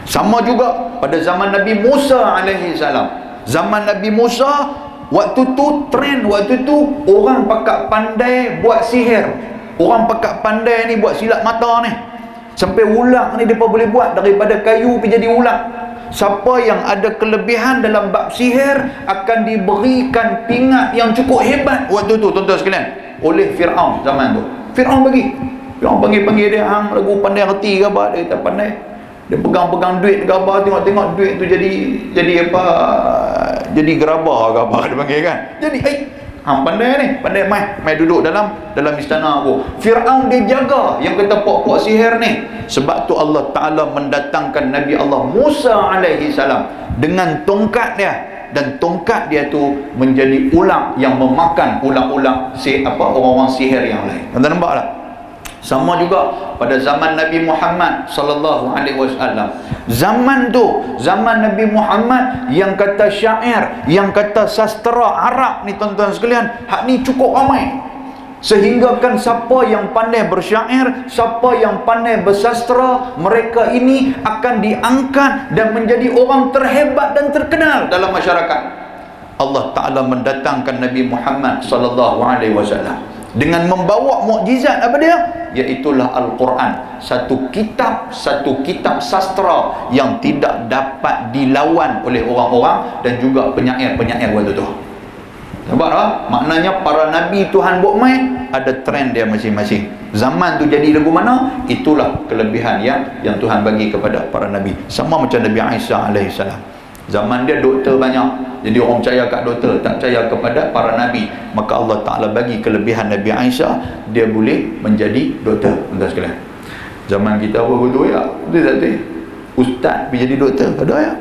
Sama juga pada zaman Nabi Musa alaihi salam. Zaman Nabi Musa waktu tu, trend waktu tu, orang pakak pandai buat sihir. Orang pakak pandai ni buat silat mata ni. Sampai ular ni mereka boleh buat daripada kayu pergi jadi ular. Siapa yang ada kelebihan dalam bab sihir akan diberikan pingat yang cukup hebat waktu tu tuan-tuan sekalian, oleh Fir'aun zaman tu. Fir'aun panggil dia, hang lagu pandai reti ke apa? Dia tak pandai. Dia pegang duit ke apa, tengok duit tu jadi apa, jadi gerabah ke apa dia panggil kan. Jadi hang pandai ni, pandai mai duduk dalam istana aku. Fir'aun dia jaga yang kata pok-pok sihir ni. Sebab tu Allah Ta'ala mendatangkan Nabi Allah Musa alaihi salam dengan tongkat dia, dan tongkat dia tu menjadi ulang yang memakan ulang-ulang orang-orang sihir yang lain. Anda nampak tak? Sama juga pada zaman Nabi Muhammad sallallahu alaihi wasallam. Zaman Nabi Muhammad yang kata syair, yang kata sastra Arab ni tuan-tuan sekalian, hak ni cukup ramai. Sehingga kan siapa yang pandai bersyair, siapa yang pandai bersastra, mereka ini akan diangkat dan menjadi orang terhebat dan terkenal dalam masyarakat. Allah Ta'ala mendatangkan Nabi Muhammad sallallahu alaihi wasallam dengan membawa mukjizat apa dia? Iaitulah Al-Quran, satu kitab sastra yang tidak dapat dilawan oleh orang-orang dan juga penyair-penyair waktu tu. Nampak tak? Maknanya para nabi Tuhan buat main, ada trend dia masing-masing. Zaman tu jadi lagu mana, itulah kelebihan yang Tuhan bagi kepada para nabi. Sama macam Nabi Isa alaihi salam. Zaman dia doktor banyak, jadi orang percaya kat doktor, tak percaya kepada para nabi. Maka Allah Ta'ala bagi kelebihan Nabi Isa, dia boleh menjadi doktor. Tuan-tuan sekalian, zaman kita apa betul ya? Dia tak tahu ustaz pergi jadi doktor, ada ya?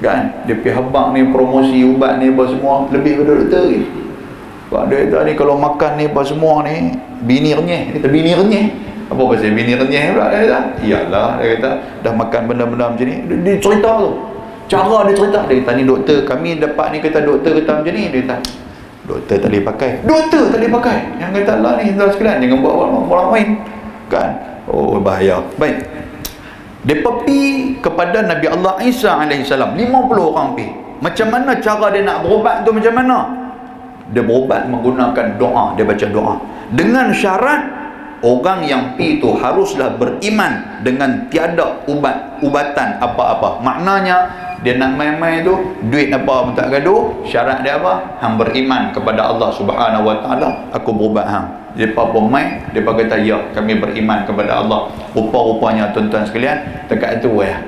Kan? Dia pergi habang ni, promosi ubat ni apa semua, lebih pada doktor ni. Sebab dia kata ni kalau makan ni apa semua ni, bini renyeh. Dia kata bini renyeh. Apa pasal bini renyeh pula? Dia kata, iyalah, dia kata dah makan benda-benda macam ni. Dia cerita tu, cara dia cerita. Dia kata ni doktor, kami dapat ni, kata doktor kata macam ni. Dia kata doktor tak boleh pakai. Doktor tak boleh pakai. Yang kata lah ni, tuan sekalian, jangan buat orang main. Kan? Oh, bahaya. Baik. Mereka pergi kepada Nabi Allah Isa AS, 50 orang pergi. Macam mana cara dia nak berubat tu, macam mana? Dia berubat menggunakan doa. Dia baca doa dengan syarat orang yang pergi tu haruslah beriman dengan tiada ubatan apa-apa. Maknanya dia nak main-main tu, duit apa pun tak gaduh. Syarat dia apa? Hang beriman kepada Allah Subhanahu Wa Taala, aku berubat hang. Mereka pun main, mereka kata ya, kami beriman kepada Allah. Rupa-rupanya tuan-tuan sekalian, dekat itu ya,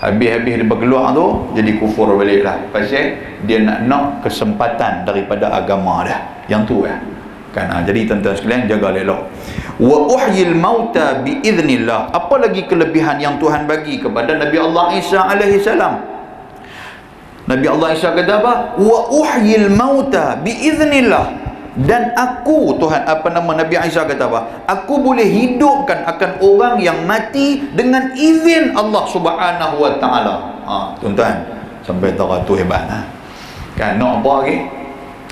Habis-habis dia berkeluar tu jadi kufur balik lah, pasal dia nak kesempatan daripada agama dah yang tu kan. Jadi tuan-tuan sekalian, jaga elok. Wa uhyil mauta biiznillah. Apa lagi kelebihan yang Tuhan bagi kepada Nabi Allah Isa alaihi salam? Nabi Allah Isa kata apa? Wa uhyil mauta biiznillah. Dan aku, Tuhan, Nabi Isa kata apa? Aku boleh hidupkan akan orang yang mati dengan izin Allah Subhanahu wa taala. Tuan-tuan, sampai teratur hebat kan, nak apa lagi?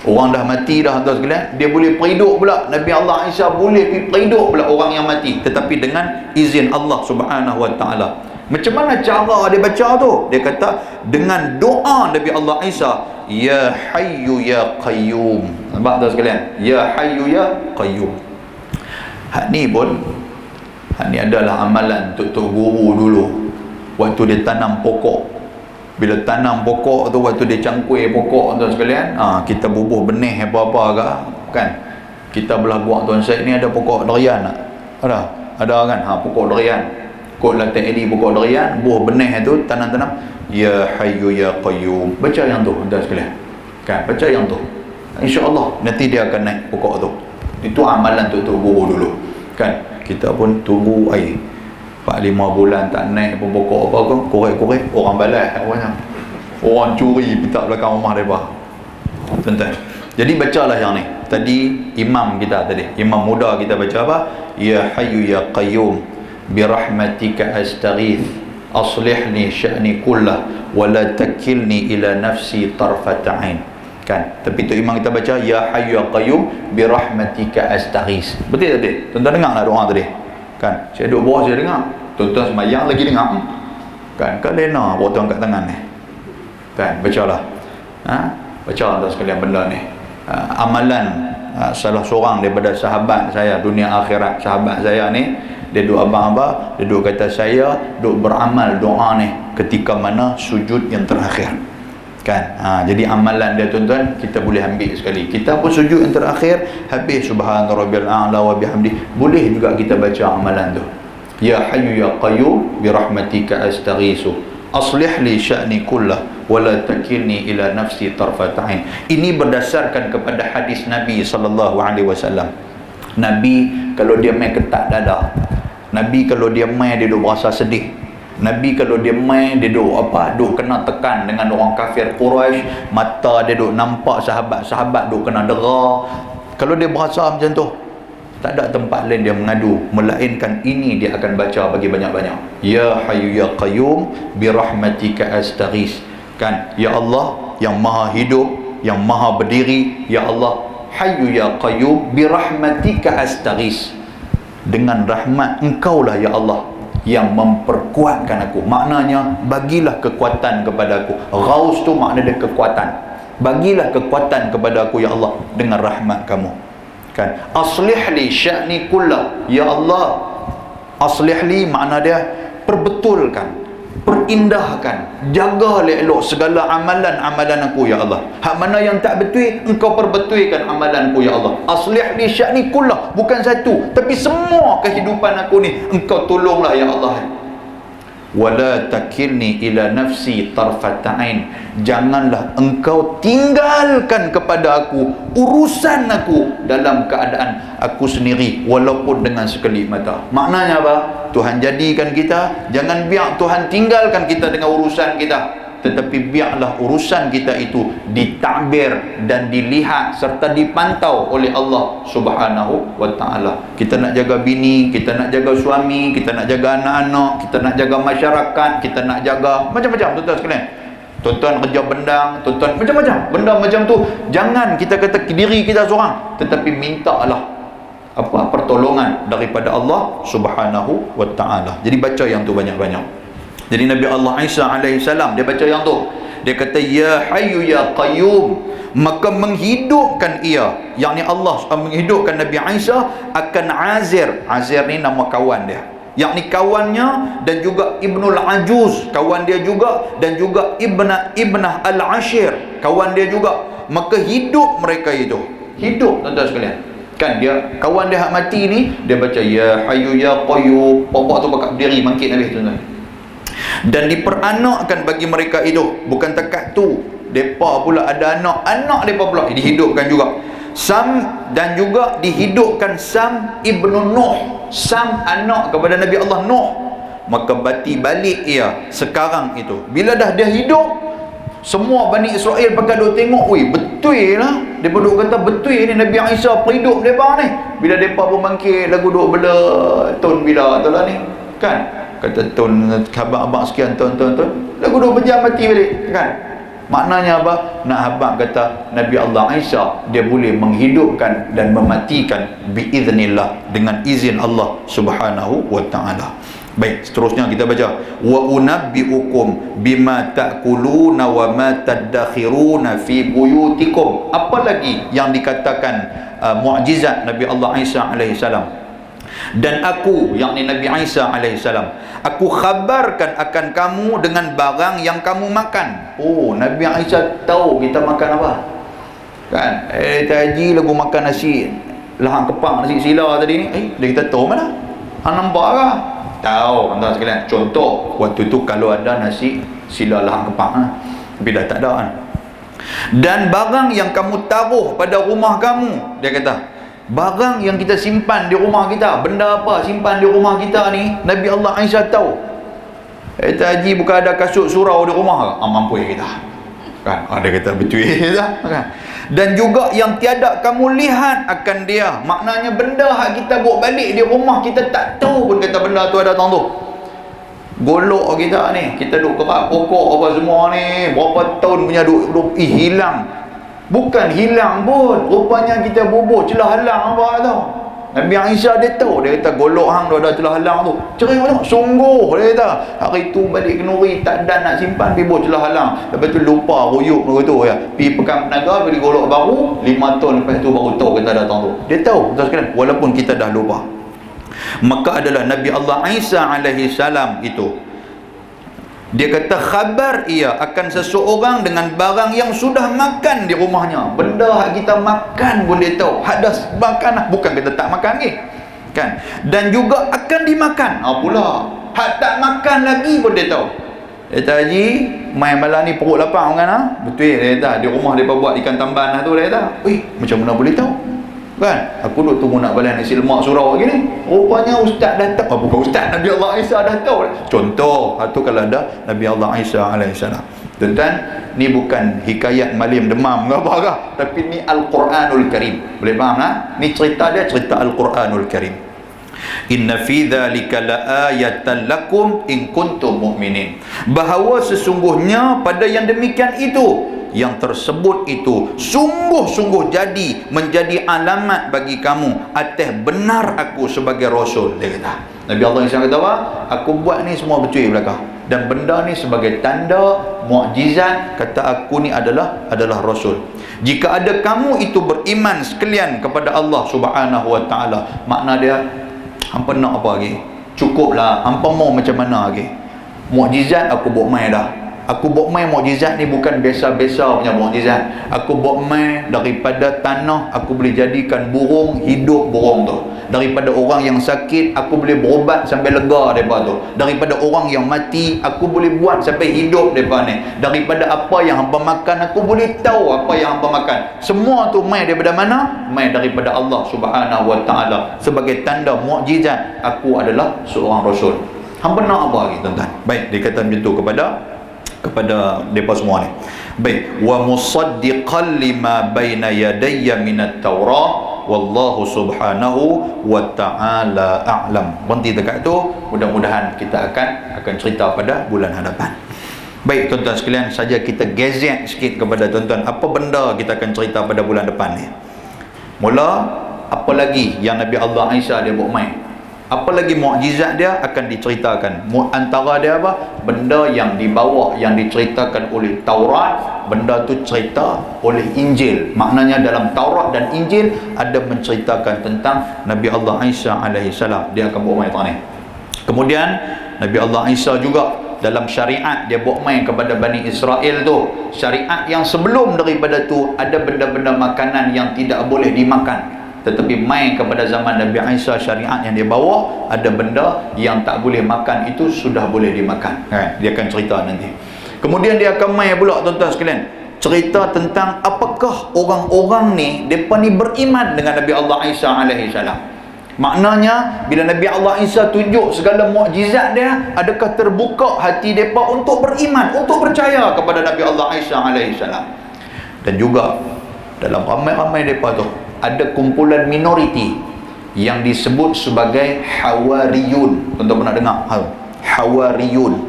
Orang dah mati dah, tuan sekalian, dia boleh perhidup pula. Nabi Allah Isa boleh perhidup pula orang yang mati, tetapi dengan izin Allah Subhanahu wa taala. Macam mana cara dia baca tu? Dia kata dengan doa Nabi Allah Isa, ya hayyu ya qayyum. Nampak tuan sekalian? Ya hayyu ya qayyum. Hak ni adalah amalan untuk guru dulu waktu dia tanam pokok. Bila tanam pokok tu, waktu dia cangkui pokok, tuan sekalian, kita bubuh benih apa-apa kan, kita belah buat tuan Syed ni ada pokok durian tak? Ada kan, pokok durian, kot latih ini pokok durian, buah benih tu tanam-tanam, ya hayyu ya qayyum, baca yang tu tuan sekalian kan, baca yang tu, insya-Allah nanti dia akan naik pokok tu. Itu amalan untuk guru dulu kan. Kita pun tunggu air 4-5 bulan tak naik pun pokok apa ke, korek-korek orang balas orang curi petak belakang rumah mereka, tuan-tuan. Jadi bacalah yang ni tadi, imam muda kita baca apa? Ya hayyu ya qayyum birahmatika astaghith aslihni sya'ni kullah wa la takilni ila nafsi tarfata ain kan. Tapi tu imam kita baca ya hayyu ya qayyum birahmatika astaghith. Betul tadi tuan-tuan dengar lah doa tadi kan. Saya duduk bawah, saya dengar, tuan-tuan sembahyang lagi dengar kan. Kau lena potong kat tangan ni kan, bacalah baca tuan sekalian benda ni. Amalan salah seorang daripada sahabat saya dunia akhirat, sahabat saya ni, dia duduk abang-abang, dia duduk kata saya duduk beramal doa ni ketika mana sujud yang terakhir kan. Jadi amalan dia tuan-tuan kita boleh ambil sekali. Kita pun sujud yang terakhir, habis subhana rabbiyal a'la wa bihamdi, boleh juga kita baca amalan tu. Ya hayyu ya qayyum birahmatika astaghiitsu aslih li sya'ni kullah wa la takilni ila nafsi tarfata ain. Ini berdasarkan kepada hadis Nabi sallallahu alaihi wasallam. Nabi kalau dia main ketat dada, Nabi kalau dia main dia duk berasa sedih, Nabi kalau dia main dia duk kena tekan dengan orang kafir Quraisy, mata dia duk nampak sahabat-sahabat duk kena dera. Kalau dia berasa macam tu, tak ada tempat lain dia mengadu melainkan ini dia akan baca bagi banyak-banyak. Ya hayyu ya qayyum birahmatika astaghith kan. Ya Allah yang maha hidup, yang maha berdiri, ya Allah hayyu ya qayyum birahmatika astaghith, dengan rahmat engkaulah ya Allah yang memperkuatkan aku. Maknanya bagilah kekuatan kepada aku. Ghaus tu makna dia kekuatan. Bagilah kekuatan kepada aku ya Allah dengan rahmat kamu kan. Aslih li sya'ni kullah, ya Allah, aslih li makna dia perbetulkan, perindahkan, jaga elok segala amalan-amalan aku ya Allah. Hak mana yang tak betul engkau perbetulkan amalanku ya Allah. Aslih li sya'ni kullah, bukan satu tapi semua kehidupan aku ni engkau tolonglah ya Allah. Wala takilni ila nafsi tarfata ain, janganlah engkau tinggalkan kepada aku urusan aku dalam keadaan aku sendiri walaupun dengan sekelip mata. Maknanya apa? Tuhan jadikan kita, jangan biar Tuhan tinggalkan kita dengan urusan kita, tetapi biarlah urusan kita itu ditakbir dan dilihat serta dipantau oleh Allah Subhanahu wa taala. Kita nak jaga bini, kita nak jaga suami, kita nak jaga anak-anak, kita nak jaga masyarakat, kita nak jaga macam-macam tuan-tuan sekalian. Tuan-tuan kerja bendang, tuan-tuan macam-macam benda macam tu. Jangan kita kata diri kita seorang, tetapi mintalah pertolongan daripada Allah Subhanahu wa taala. Jadi baca yang tu banyak-banyak. Jadi Nabi Allah Isa alaihi salam dia baca yang tu. Dia kata ya hayyu ya qayyum, maka menghidupkan ia, yakni Allah menghidupkan Nabi Isa akan Azir. Azir ni nama kawan dia, yakni kawannya, dan juga Ibnul Ajuz kawan dia juga, dan juga Ibnah Al-Ashir kawan dia juga. Maka hidup mereka itu, hidup tuan-tuan sekalian kan. Dia kawan dia hak mati ni, dia baca ya hayyu ya qayyum, bapak tu bakal berdiri bangkit Nabi tuan-tuan. Dan diperanakkan bagi mereka itu. Bukan takat tu, mereka pula ada anak mereka pula dihidupkan juga. Sam, dan juga dihidupkan Sam ibnu Nuh. Sam anak kepada Nabi Allah Nuh. Maka balik ia sekarang itu, bila dah dia hidup, semua Bani Israel pakai duk tengok, weh betul lah, mereka duk kata betul ni Nabi Isa perhidup mereka ni. Bila mereka pun bangkit lagu duk bela ton bila tu lah ni kan, kata ton abang sekian ton lagu duk berjam mati balik kan. Maknanya apa? Nak habang kata Nabi Allah Isa dia boleh menghidupkan dan mematikan biiznillah, dengan izin Allah Subhanahu wa taala. Baik, seterusnya kita baca, wa unabbiukum bima ta'kuluna wa ma tadakhiruna fi buyutikum. Apa lagi yang dikatakan mukjizat Nabi Allah Isa alaihi salam? Dan aku, yakni Nabi Isa alaihi salam, aku khabarkan akan kamu dengan barang yang kamu makan. Oh, Nabi Isa tahu kita makan apa kan. Haji lagu makan nasi lahang kepang, nasi sila tadi ni, dia kita tahu mana? Nampak ke? Tahu, tuan-tuan sekalian. Contoh, waktu tu kalau ada nasi sila lahang kepang tapi dah tak ada kan. Dan barang yang kamu taruh pada rumah kamu, dia kata, barang yang kita simpan di rumah kita, benda apa simpan di rumah kita ni, Nabi Allah Isa tahu. Haji bukan ada kasut surau di rumah ke? Mampu kita kan. Dia kata betul kan. Dan juga yang tiada kamu lihat akan dia, maknanya benda hak kita bawa balik di rumah kita tak tahu pun kata benda tu ada tang tu. Golok kita ni, kita duk kerak pokok apa semua ni, berapa tahun punya duk hilang. Bukan hilang pun, rupanya kita bubuh celah halang apa tau. Nabi Isa dia tahu, dia kata golok hang tu ada celah halang tu. Cerai tengok, sungguh dia kata. Hari tu balik kenuri tak ada nak simpan, pergi buat celah halang. Lepas tu lupa ruyuk tu ya. Pergi pekan penaga, beli golok baru, 5 tahun lepas tu baru tahu kita datang tu. Dia tahu, tuan sekalian, walaupun kita dah lupa. Maka adalah Nabi Allah Isa alaihi salam itu, dia kata khabar ia akan seseorang dengan barang yang sudah makan di rumahnya. Benda hak kita makan pun dia tahu. Hak dah makan lah. Bukan kita tak makan ni kan. Dan juga akan dimakan pula. Hak tak makan lagi pun dia tahu. Dia kata, Haji main malam ni perut lapang kan betul dia kata. Di rumah dia buat ikan tamban lah tu, dia kata, macam mana boleh tahu kan? Aku duk tunggu nak balik nasi lemak surau lagi ni. Rupanya ustaz dah tahu. Bukan ustaz, Nabi Allah Isa dah tahu. Contoh, tu kalau ada Nabi Allah Isa alaihissalam. Tuan-tuan, ni bukan hikayat malim demam ke apa ke, tapi ni Al-Quranul Karim. Boleh faham lah? Ni cerita dia, cerita Al-Quranul Karim. Inna fi dzalika laayatan lakum in kuntum mu'minin. Bahawa sesungguhnya pada yang demikian itu, yang tersebut itu sungguh-sungguh menjadi alamat bagi kamu atas benar aku sebagai Rasul. Dia kata, Nabi Allah Isa kata apa? Aku buat ni semua betul belakang, dan benda ni sebagai tanda mukjizat, kata aku ni adalah Rasul. Jika ada kamu itu beriman sekalian kepada Allah Subhanahu wa taala, makna dia hampa nak apa lagi? Cukuplah, hampa mau macam mana lagi? Mukjizat aku buat mai dah. Aku buat main mukjizat ni bukan biasa-biasa punya mukjizat. Aku buat main daripada tanah, aku boleh jadikan burung hidup burung tu. Daripada orang yang sakit, aku boleh berubat sampai lega depa tu. Daripada orang yang mati, aku boleh buat sampai hidup depa ni. Daripada apa yang hamba makan, aku boleh tahu apa yang hamba makan. Semua tu main daripada mana? Main daripada Allah Subhanahu wa taala. Sebagai tanda mukjizat aku adalah seorang rasul. Hamba nak apa lagi tuan-tuan? Baik, dikatakan macam tu kepada mereka semua ni. Baik, wa musaddiqan lima baina yadayya minat Taurah wallahu subhanahu wa ta'ala a'lam. Berhenti dekat tu, mudah-mudahan kita akan cerita pada bulan hadapan. Baik tuan-tuan sekalian, saja kita gazet sikit kepada tuan-tuan apa benda kita akan cerita pada bulan depan ni. Mula, apa lagi yang Nabi Allah Isa dia buat main? Apa lagi mukjizat dia akan diceritakan. Antara dia apa? Benda yang dibawa, yang diceritakan oleh Taurat, benda tu cerita oleh Injil. Maknanya dalam Taurat dan Injil ada menceritakan tentang Nabi Allah Isa alaihi salam. Dia akan buat main ni. Kemudian Nabi Allah Isa juga dalam syariat dia buat main kepada Bani Israel tu. Syariat yang sebelum daripada tu ada benda-benda makanan yang tidak boleh dimakan. Tetapi main kepada zaman Nabi Isa, syariat yang dia bawa, ada benda yang tak boleh makan, itu sudah boleh dimakan. Dia akan cerita nanti. Kemudian dia akan main pula tuan-tuan sekalian, cerita tentang apakah orang-orang ni, mereka ni beriman dengan Nabi Allah Isa alaihi salam. Maknanya bila Nabi Allah Isa tunjuk segala mukjizat dia, adakah terbuka hati mereka untuk beriman, untuk percaya kepada Nabi Allah Isa alaihi salam. Dan juga dalam ramai-ramai mereka tu ada kumpulan minoriti yang disebut sebagai Hawariyun. Tuan-tuan pernah dengar? Hawariyun.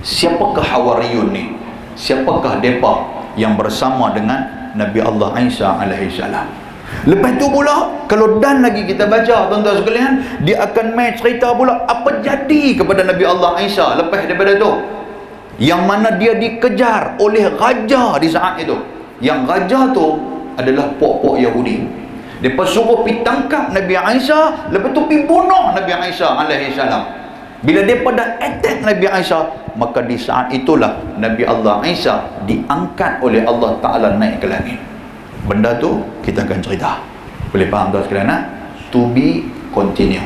Siapakah Hawariyun ni? Siapakah mereka yang bersama dengan Nabi Allah Isa alaihi salam? Lepas tu pula, kalau dan lagi kita baca tuan-tuan sekalian, dia akan main cerita pula apa jadi kepada Nabi Allah Isa lepas daripada tu, yang mana dia dikejar oleh raja di saat itu. Yang raja tu adalah pok-pok Yahudi. Mereka suruh pergi tangkap Nabi Isa, lepas tu pergi bunuh Nabi Isa alaihi salam. Bila mereka dah attack Nabi Isa, maka di saat itulah Nabi Allah Isa diangkat oleh Allah Ta'ala naik ke langit. Benda tu kita akan cerita. Boleh faham tuan sekalian? To be continue.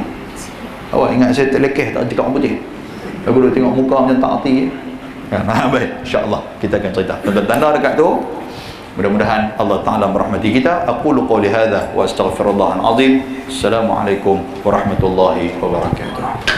Awak ingat saya terlekeh tak cakap orang putih? Aku duduk tengok muka macam tak arti. Baik, insyaAllah kita akan cerita. Tanda-tanda dekat tu, mudah-mudahan Allah Ta'ala merahmati kita. Aqulu qawli hadha wa astaghfirullahal azim. Assalamualaikum warahmatullahi wabarakatuh.